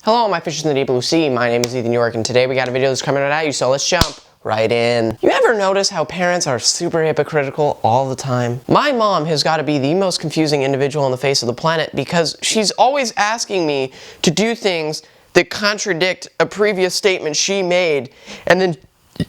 Hello, my fishes in the deep blue sea. My name is Yorke, and today we got a video that's coming right at you, so let's jump right in. You ever notice how parents are super hypocritical all the time? My mom has got to be the most confusing individual on the face of the planet because she's always asking me to do things that contradict a previous statement she made, and then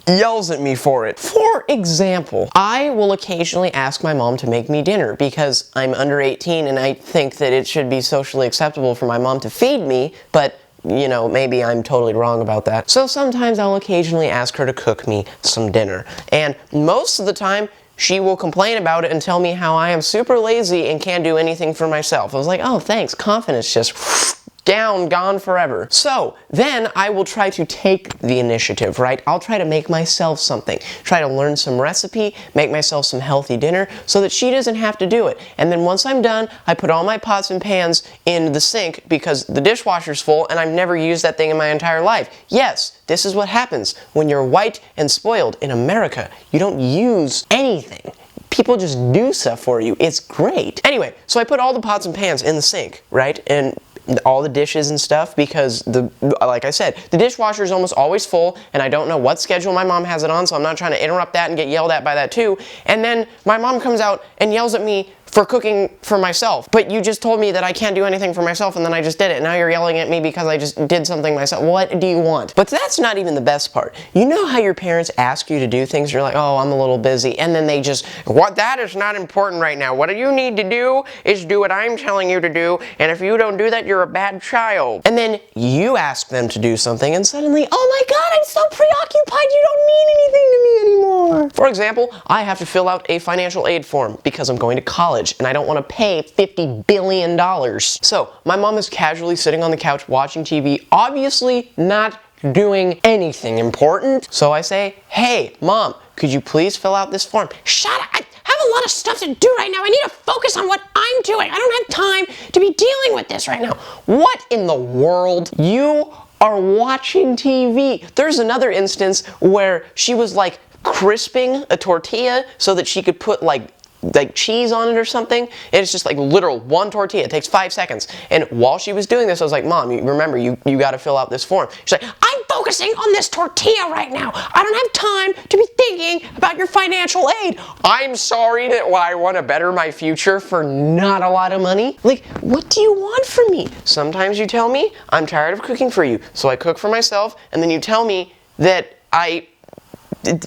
yells at me for it. For example, I will occasionally ask my mom to make me dinner because I'm under 18 and I think that it should be socially acceptable for my mom to feed me, but you know, maybe I'm totally wrong about that. So sometimes I'll occasionally ask her to cook me some dinner. And most of the time, she will complain about it and tell me how I am super lazy and can't do anything for myself. I was like, oh, thanks. Confidence just down, gone forever. So then I will try to take the initiative, right? I'll try to make myself something. Try to learn some recipe, make myself some healthy dinner so that she doesn't have to do it. And then once I'm done, I put all my pots and pans in the sink because the dishwasher's full and I've never used that thing in my entire life. Yes, this is what happens when you're white and spoiled in America. You don't use anything. People just do stuff for you. It's great. Anyway, so I put all the pots and pans in the sink, right? And all the dishes and stuff because like I said, the dishwasher is almost always full and I don't know what schedule my mom has it on, so I'm not trying to interrupt that and get yelled at by that too. And then my mom comes out and yells at me for cooking for myself. But you just told me that I can't do anything for myself and then I just did it. Now you're yelling at me because I just did something myself. What do you want? But that's not even the best part. You know how your parents ask you to do things, you're like, oh, I'm a little busy. And then they just, that is not important right now. What you need to do is do what I'm telling you to do. And if you don't do that, you're a bad child. And then you ask them to do something and suddenly, oh my God, I'm so preoccupied. You don't mean anything to me anymore. For example, I have to fill out a financial aid form because I'm going to college and I don't want to pay $50 billion. So my mom is casually sitting on the couch watching TV, obviously not doing anything important. So I say, hey, Mom, could you please fill out this form? Shut up. I have a lot of stuff to do right now. I need to focus on what I'm doing. I don't have time to be dealing with this right now. What in the world? You are watching TV. There's another instance where she was like crisping a tortilla so that she could put like cheese on it or something. And it's just like literal one tortilla. It takes 5 seconds. And while she was doing this, I was like, Mom, remember, you got to fill out this form. She's like, I'm focusing on this tortilla right now. I don't have time to be thinking about your financial aid. I'm sorry that I want to better my future for not a lot of money. Like, what do you want from me? Sometimes you tell me I'm tired of cooking for you. So I cook for myself. And then you tell me that I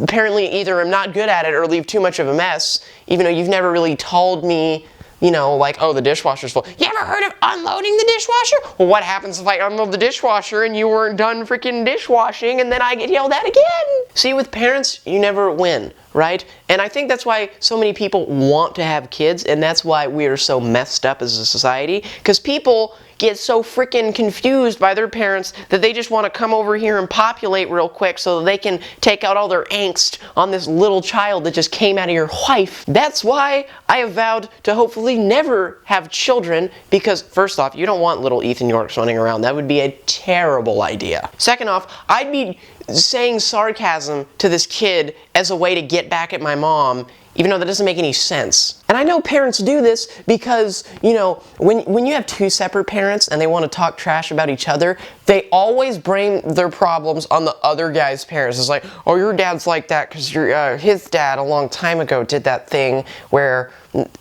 apparently either I'm not good at it or leave too much of a mess, even though you've never really told me, you know, like, oh, the dishwasher's full. You ever heard of unloading the dishwasher? Well, what happens if I unload the dishwasher and you weren't done freaking dishwashing and then I get yelled at again? See, with parents, you never win, right? And I think that's why so many people want to have kids, and that's why we are so messed up as a society, because people get so freaking confused by their parents that they just want to come over here and populate real quick so that they can take out all their angst on this little child that just came out of your wife. That's why I have vowed to hopefully never have children, because first off, you don't want little Ethan Yorks running around. That would be a terrible idea. Second off, I'd be saying sarcasm to this kid as a way to get back at my mom, even though that doesn't make any sense. And I know parents do this because, you know, when you have two separate parents and they want to talk trash about each other, they always blame their problems on the other guy's parents. It's like, oh, your dad's like that because his dad a long time ago did that thing where,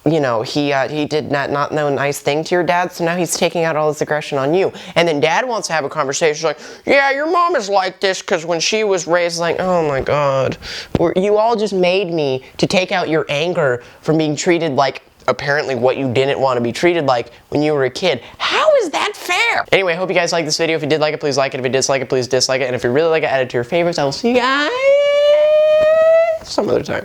you know, he did not know a nice thing to your dad, so now he's taking out all this aggression on you. And then dad wants to have a conversation like, yeah, your mom is like this because when she was raised, like, oh my God, you all just made me to take out your anger from being treated like apparently what you didn't want to be treated like when you were a kid. How is that fair? Anyway, I hope you guys liked this video. If you did like it, please like it. If you dislike it, please dislike it. And if you really like it, add it to your favorites. I will see you guys some other time.